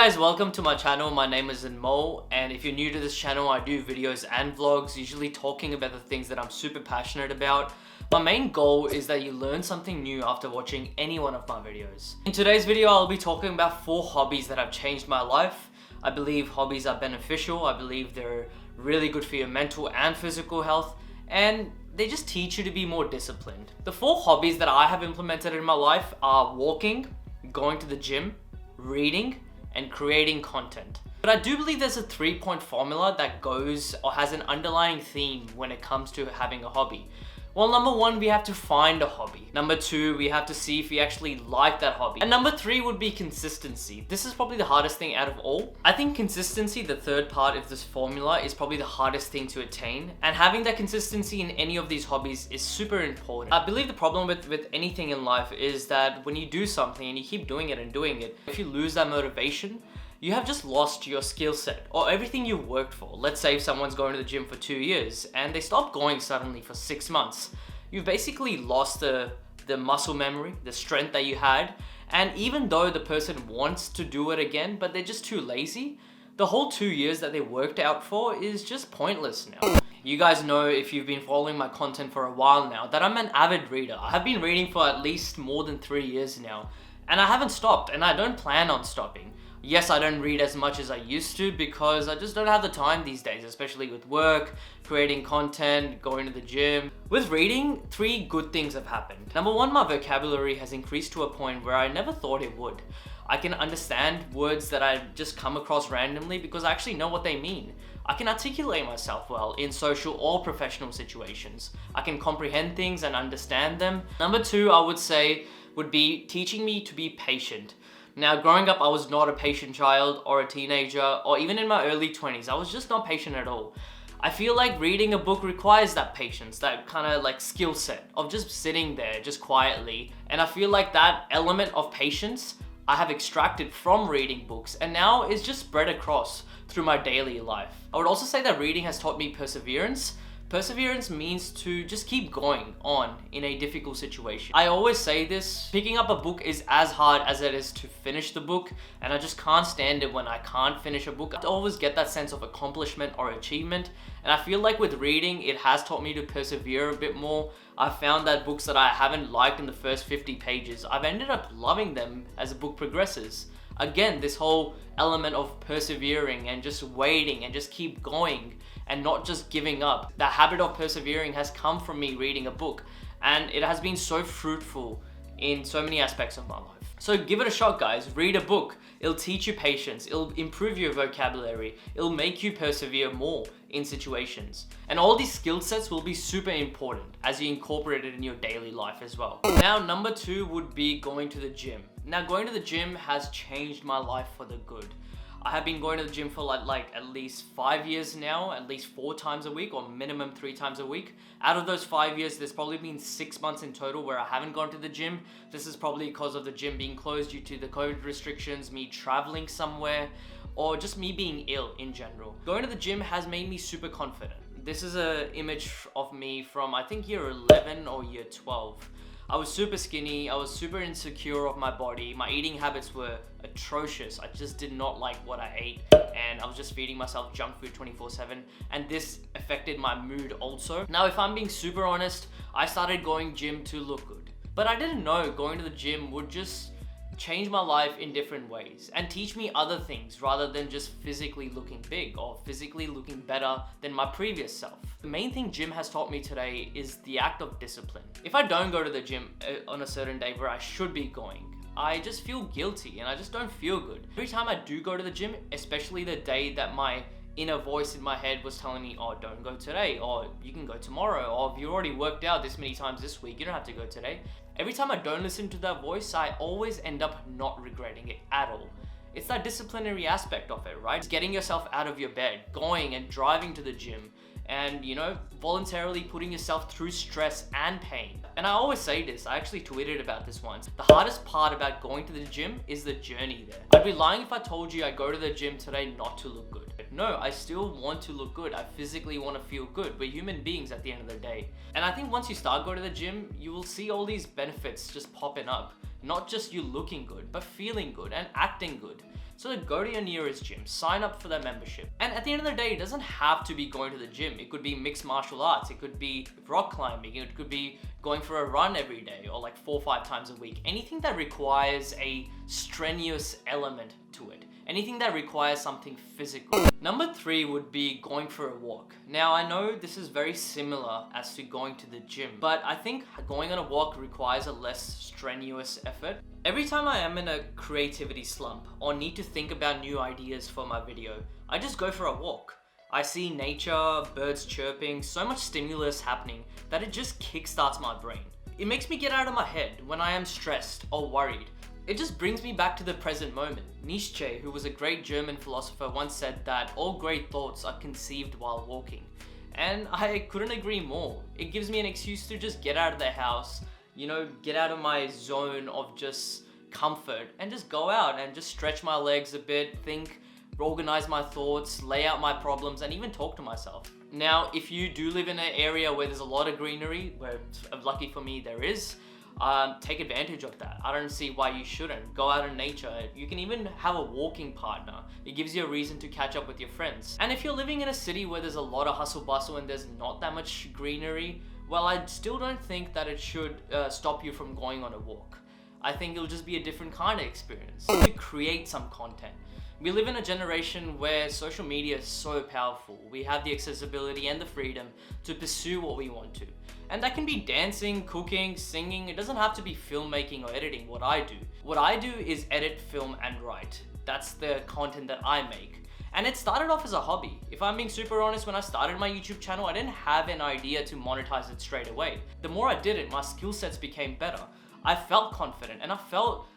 guys, welcome to my channel. My name is Anmol, and if you're new to this channel, I do videos and vlogs, usually talking about the things that I'm super passionate about. My main goal is that you learn something new after watching any one of my videos. In today's video, I'll be talking about 4 hobbies that have changed my life. I believe hobbies are beneficial. I believe they're really good for your mental and physical health, and they just teach you to be more disciplined. The 4 hobbies that I have implemented in my life are walking, going to the gym, reading, and creating content. But I do believe there's a 3-point formula that goes or has an underlying theme when it comes to having a hobby. Well, number 1, we have to find a hobby. Number 2, we have to see if we actually like that hobby. And number 3 would be consistency. This is probably the hardest thing out of all. I think consistency, the third part of this formula, is probably the hardest thing to attain. And having that consistency in any of these hobbies is super important. I believe the problem with anything in life is that when you do something and you keep doing it and doing it, if you lose that motivation, you have just lost your skill set or everything you've worked for. Let's say if someone's going to the gym for 2 years and they stop going suddenly for 6 months. You've basically lost the muscle memory, the strength that you had. And even though the person wants to do it again, but they're just too lazy, the whole 2 years that they worked out for is just pointless now. You guys know, if you've been following my content for a while now, that I'm an avid reader. I have been reading for at least more than 3 years now. And I haven't stopped, and I don't plan on stopping. Yes, I don't read as much as I used to because I just don't have the time these days, especially with work, creating content, going to the gym. With reading, 3 good things have happened. Number 1, my vocabulary has increased to a point where I never thought it would. I can understand words that I just come across randomly because I actually know what they mean. I can articulate myself well in social or professional situations. I can comprehend things and understand them. Number 2, I would say, would be teaching me to be patient. Now, growing up, I was not a patient child or a teenager, or even in my early 20s. I was just not patient at all. I feel like reading a book requires that patience, that kind of like skill set of just sitting there, just quietly. And I feel like that element of patience I have extracted from reading books, and now is just spread across through my daily life. I would also say that reading has taught me perseverance. Perseverance means to just keep going on in a difficult situation. I always say this, picking up a book is as hard as it is to finish the book, and I just can't stand it when I can't finish a book. I always get that sense of accomplishment or achievement, and I feel like with reading, it has taught me to persevere a bit more. I've found that books that I haven't liked in the first 50 pages, I've ended up loving them as the book progresses. Again, this whole element of persevering and just waiting and just keep going and not just giving up. The habit of persevering has come from me reading a book, and it has been so fruitful in so many aspects of my life. So give it a shot, guys. Read a book. It'll teach you patience. It'll improve your vocabulary. It'll make you persevere more in situations. And all these skill sets will be super important as you incorporate it in your daily life as well. Now, number 2 would be going to the gym. Now, going to the gym has changed my life for the good. I have been going to the gym for like at least 5 years now, at least 4 times a week or minimum 3 times a week. Out of those 5 years, there's probably been 6 months in total where I haven't gone to the gym. This is probably because of the gym being closed due to the COVID restrictions, me traveling somewhere, or just me being ill in general. Going to the gym has made me super confident. This is an image of me from, I think, year 11 or year 12. I was super skinny, I was super insecure of my body, my eating habits were atrocious, I just did not like what I ate, and I was just feeding myself junk food 24/7, and this affected my mood also. Now, if I'm being super honest, I started going gym to look good, but I didn't know going to the gym would just change my life in different ways and teach me other things rather than just physically looking big or physically looking better than my previous self. The main thing gym has taught me today is the act of discipline. If I don't go to the gym on a certain day where I should be going, I just feel guilty and I just don't feel good. Every time I do go to the gym, especially the day that my inner voice in my head was telling me, oh, don't go today, or you can go tomorrow, or if you already worked out this many times this week, you don't have to go today. Every time I don't listen to that voice, I always end up not regretting it at all. It's that disciplinary aspect of it, right? It's getting yourself out of your bed, going and driving to the gym, and, you know, voluntarily putting yourself through stress and pain. And I always say this, I actually tweeted about this once. The hardest part about going to the gym is the journey there. I'd be lying if I told you I go to the gym today not to look good. No, I still want to look good. I physically want to feel good. We're human beings at the end of the day. And I think once you start going to the gym, you will see all these benefits just popping up. Not just you looking good, but feeling good and acting good. So go to your nearest gym, sign up for their membership. And at the end of the day, it doesn't have to be going to the gym. It could be mixed martial arts, it could be rock climbing, it could be going for a run every day or like 4 or 5 times a week. Anything that requires a strenuous element to it. Anything that requires something physical. Number 3 would be going for a walk. Now I know this is very similar as to going to the gym, but I think going on a walk requires a less strenuous effort. Every time I am in a creativity slump or need to think about new ideas for my video, I just go for a walk. I see nature, birds chirping, so much stimulus happening that it just kickstarts my brain. It makes me get out of my head when I am stressed or worried. It just brings me back to the present moment. Nietzsche, who was a great German philosopher, once said that all great thoughts are conceived while walking. And I couldn't agree more. It gives me an excuse to just get out of the house, get out of my zone of just comfort and just go out and just stretch my legs a bit, think, organize my thoughts, lay out my problems, and even talk to myself. Now, if you do live in an area where there's a lot of greenery, where lucky for me there is, take advantage of that. I don't see why you shouldn't. Go out in nature. You can even have a walking partner. It gives you a reason to catch up with your friends. And if you're living in a city where there's a lot of hustle bustle and there's not that much greenery, well, I still don't think that it should stop you from going on a walk. I think it'll just be a different kind of experience. To create some content. We live in a generation where social media is so powerful. We have the accessibility and the freedom to pursue what we want to. And that can be dancing, cooking, singing. It doesn't have to be filmmaking or editing, what I do. What I do is edit, film, and write. That's the content that I make. And it started off as a hobby. If I'm being super honest, when I started my YouTube channel, I didn't have an idea to monetize it straight away. The more I did it, my skill sets became better. I felt confident and I felt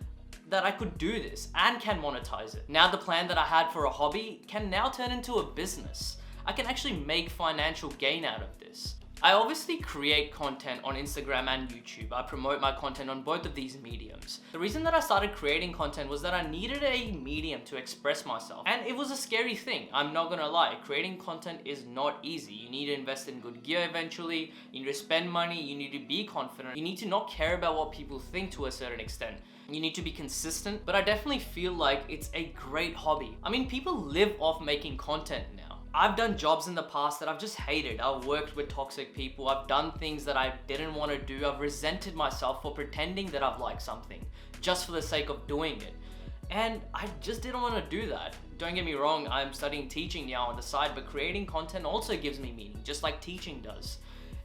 that I could do this and can monetize it. Now the plan that I had for a hobby can now turn into a business. I can actually make financial gain out of this. I obviously create content on Instagram and YouTube. I promote my content on both of these mediums. The reason that I started creating content was that I needed a medium to express myself. And it was a scary thing, I'm not gonna lie. Creating content is not easy. You need to invest in good gear eventually, you need to spend money, you need to be confident, you need to not care about what people think to a certain extent. You need to be consistent, but I definitely feel like it's a great hobby. I mean, people live off making content now. I've done jobs in the past that I've just hated. I've worked with toxic people. I've done things that I didn't want to do. I've resented myself for pretending that I've liked something just for the sake of doing it. And I just didn't want to do that. Don't get me wrong, I'm studying teaching now on the side, but creating content also gives me meaning, just like teaching does.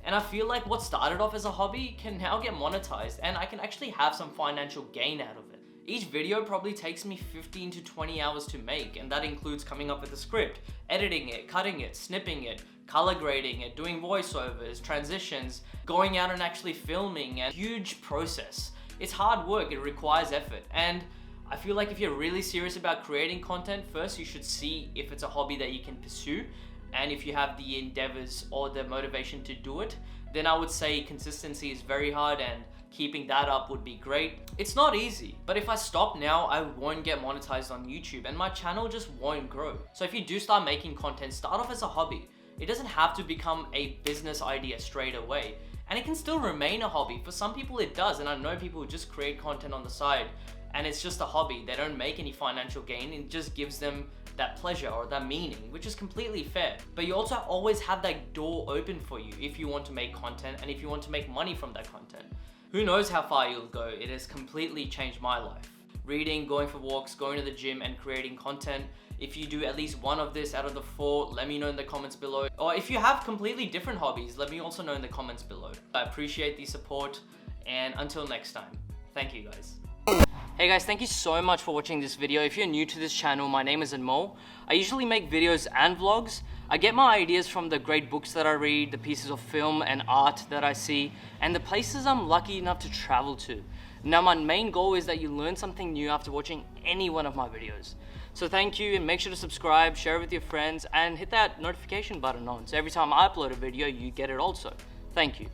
And I feel like what started off as a hobby can now get monetized and I can actually have some financial gain out of it. Each video probably takes me 15 to 20 hours to make, and that includes coming up with a script, editing it, cutting it, snipping it, color grading it, doing voiceovers, transitions, going out and actually filming, and huge process. It's hard work, it requires effort, and I feel like if you're really serious about creating content, first you should see if it's a hobby that you can pursue, and if you have the endeavors or the motivation to do it, then I would say consistency is very hard and keeping that up would be great. It's not easy, but if I stop now, I won't get monetized on YouTube and my channel just won't grow. So if you do start making content, start off as a hobby. It doesn't have to become a business idea straight away. And it can still remain a hobby. For some people it does, and I know people who just create content on the side and it's just a hobby. They don't make any financial gain, it just gives them that pleasure or that meaning, which is completely fair. But you also always have that door open for you if you want to make content and if you want to make money from that content. Who knows how far you'll go? It has completely changed my life. Reading, going for walks, going to the gym, and creating content. If you do at least one of this out of the 4, let me know in the comments below. Or if you have completely different hobbies, let me also know in the comments below. I appreciate the support, and until next time, thank you guys. Hey guys, thank you so much for watching this video. If you're new to this channel, my name is Anmol. I usually make videos and vlogs. I get my ideas from the great books that I read, the pieces of film and art that I see, and the places I'm lucky enough to travel to. Now my main goal is that you learn something new after watching any one of my videos. So thank you, and make sure to subscribe, share it with your friends, and hit that notification button on so every time I upload a video, you get it also. Thank you.